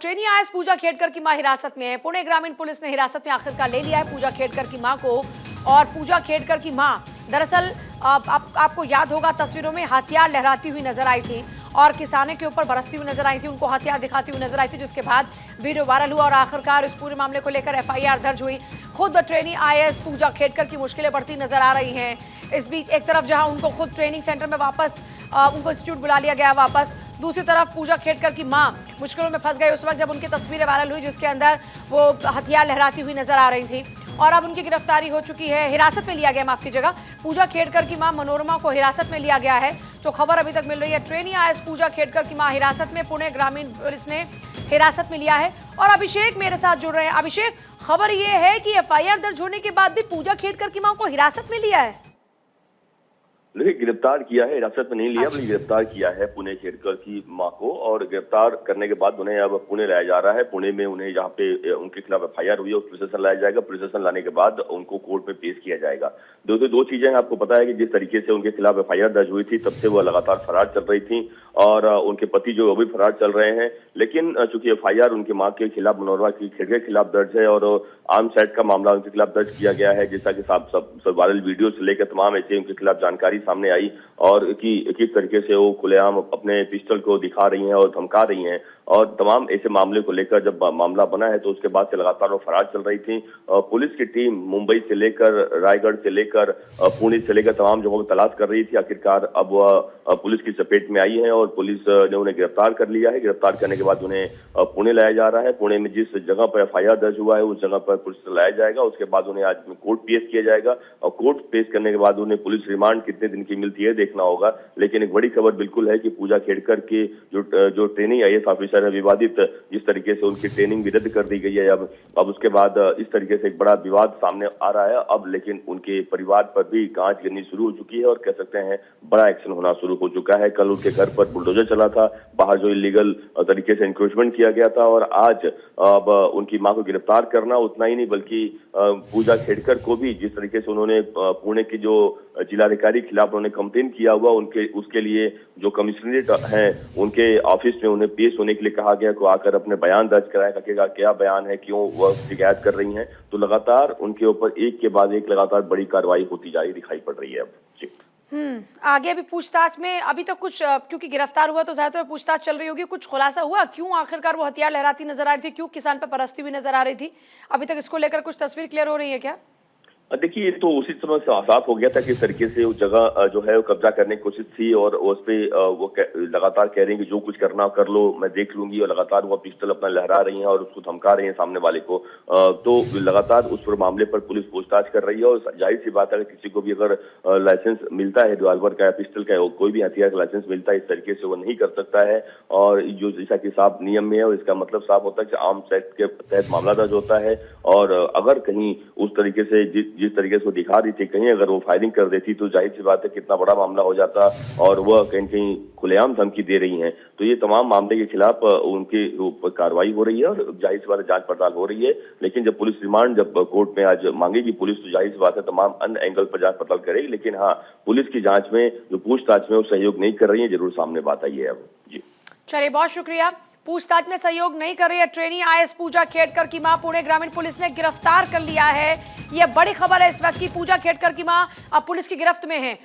Trainee IAS पूजा खेड़कर की मां हिरासत में है। पुणे ग्रामीण पुलिस ने हिरासत में आखिरकार ले लिया है पूजा खेड़कर की मां को। और पूजा खेड़कर की मां दरअसल आपको याद होगा तस्वीरों में हथियार लहराती हुई नजर आई थी और किसानों के ऊपर बरसती हुई नजर आई थी, उनको हथियार दिखाती हुई नजर आई थी, जिसके बाद वीडियो वायरल हुआ और आखिरकार इस पूरे मामले को लेकर एफआईआर दर्ज हुई। खुद ट्रेनी आईएएस पूजा खेड़कर की मुश्किलें बढ़ती नजर आ रही हैं। इस बीच एक तरफ जहां उनको खुद ट्रेनिंग सेंटर में वापस उनको इंस्टीट्यूट बुला लिया गया वापस, दूसरी तरफ पूजा खेड़कर की मां मुश्किलों में फंस गई उस वक्त जब उनकी तस्वीरें वायरल हुई जिसके अंदर वो हथियार लहराती हुई नजर आ रही थी और अब उनकी गिरफ्तारी हो चुकी है। हिरासत में लिया गया, माफ कीजिएगा, पूजा खेड़कर की मां मनोरमा को हिरासत में लिया गया है। जो खबर अभी तक मिल रही है, ट्रेनी आईएएस पूजा खेड़कर की मां हिरासत में, पुणे ग्रामीण पुलिस ने हिरासत में लिया है। और अभिषेक मेरे साथ जुड़ रहे हैं। अभिषेक, खबर ये है कि एफआईआर दर्ज होने के बाद भी पूजा खेड़कर की मां को हिरासत में लिया है। देखिए, गिरफ्तार किया है, हिरासत में नहीं लिया बल्कि गिरफ्तार किया है पुणे खेड़कर की मां को। और गिरफ्तार करने के बाद उन्हें अब पुणे लाया जा रहा है। पुणे में उन्हें जहां पे उनके खिलाफ एफआईआर हुई है उस प्रोसेसन लाया जाएगा। प्रोसेसन लाने के बाद उनको कोर्ट में पेश किया जाएगा। दो चीजें हैं, आपको पता है कि जिस तरीके से उनके खिलाफ एफआईआर दर्ज हुई थी तब से वो लगातार फरार चल रही थी और उनके पति जो वो भी फरार चल रहे हैं। लेकिन चूंकि एफआईआर उनकी मां के खिलाफ, मनोरमा की खेड़कर के खिलाफ दर्ज है और आर्म्स एक्ट का मामला उनके खिलाफ दर्ज किया गया है, जैसा कि सब वायरल वीडियो से लेकर तमाम ऐसे उनके खिलाफ जानकारी सामने आई और कि किस तरीके से वो खुलेआम अपने पिस्टल को दिखा रही हैं और धमका रही हैं और तमाम ऐसे मामले को लेकर जब मामला बना है तो उसके बाद से लगातार वो फरार चल रही थी। पुलिस की टीम मुंबई से लेकर, रायगढ़ से लेकर, पुणे से लेकर तमाम जगहों की तलाश कर रही थी। आखिरकार अब वह पुलिस की चपेट में आई है और पुलिस ने उन्हें गिरफ्तार कर लिया है। गिरफ्तार करने के बाद उन्हें पुणे लाया जा रहा है। पुणे में जिस जगह पर एफआईआर दर्ज हुआ है उस जगह पर पुलिस लाया जाएगा। उसके बाद उन्हें आज कोर्ट पेश किया जाएगा और कोर्ट पेश करने के बाद उन्हें पुलिस रिमांड कितने दिन की मिलती है देखना होगा। लेकिन एक बड़ी खबर बिल्कुल है कि पूजा खेड़कर के जो ट्रेनिंग आईएएस ऑफिसर है, विवादित जिस तरीके से उनकी ट्रेनिंग भी रद्द कर दी गई है। अब उसके बाद इस तरीके से एक बड़ा विवाद सामने आ रहा है। अब लेकिन उनके परिवार पर भी गांच गिरनी शुरू हो चुकी है और कह सकते हैं बड़ा एक्शन होना शुरू हो चुका है। कल उनके घर पर बुलडोजर चला था, बाहर जो इलीगल तरीके से इंक्रोचमेंट किया गया था और आज अब उनकी मां को गिरफ्तार करना, उतना ही नहीं बल्कि पूजा खेड़कर को भी जिस तरीके से उन्होंने पुणे की जो जिलाधिकारी के खिलाफ उन्होंने कंप्लेन किया हुआ, उसके लिए जो कमिश्नरेट है उनके ऑफिस में उन्हें पेश होने के लिए कहा गया को आकर अपने बयान दर्ज कराएगा। क्या बयान है, क्यों वह शिकायत कर रही हैं। तो लगातार उनके ऊपर एक के बाद एक लगातार बड़ी कार्रवाई होती जा रही दिखाई पड़ रही है अब जी। आगे अभी पूछताछ में अभी तक कुछ, क्योंकि गिरफ्तार हुआ तो ज्यादातर पूछताछ चल रही होगी, कुछ खुलासा हुआ क्यों आखिरकार वो हथियार लहराती नजर आ रही थी, क्यों किसान पर बरसती हुई नजर आ रही थी? अभी तक इसको लेकर कुछ तस्वीर क्लियर हो रही है क्या? देखिए, ये तो उसी समय से साफ हो गया था कि इस तरीके से वो जगह जो है वो कब्जा करने की कोशिश थी और उस पे वो लगातार कह रही हैं कि जो कुछ करना कर लो, मैं देख लूंगी। और लगातार वो पिस्टल अपना लहरा रही हैं और उसको धमका रही हैं सामने वाले को। तो लगातार उस पर मामले पर पुलिस पूछताछ कर रही है और जाहिर सी बात है कि किसी को भी अगर लाइसेंस मिलता है रिवॉल्वर का या पिस्टल का, कोई भी हथियार का लाइसेंस मिलता है, इस तरीके से वो नहीं कर सकता है। और जो जैसा कि साफ नियम में है और इसका मतलब साफ होता है कि आर्म्स एक्ट के तहत मामला दर्ज होता है। और अगर कहीं उस तरीके से जिस तरीके से वो दिखा रही थी, कहीं अगर वो फायरिंग कर देती तो जाहिर सी बात है कितना बड़ा मामला हो जाता और वह कहीं कहीं खुलेआम धमकी दे रही हैं। तो ये तमाम मामले के खिलाफ उनकी कार्रवाई हो रही है और जाहिर सी बात है जांच पड़ताल हो रही है। लेकिन जब पुलिस रिमांड जब कोर्ट में आज मांगेगी पुलिस, तो जाहिर सी बात है तमाम अन्य एंगल पर जांच पड़ताल करेगी। लेकिन हाँ, पुलिस की जांच में जो पूछताछ में वो सहयोग नहीं कर रही है, जरूर सामने बात आई है अब जी। चलिए, बहुत शुक्रिया। पूछताछ में सहयोग नहीं कर रही है ट्रेनी आईएएस पूजा खेड़कर की मां, पुणे ग्रामीण पुलिस ने गिरफ्तार कर लिया है। यह बड़ी खबर है इस वक्त की पूजा खेड़कर की मां अब पुलिस की गिरफ्त में है।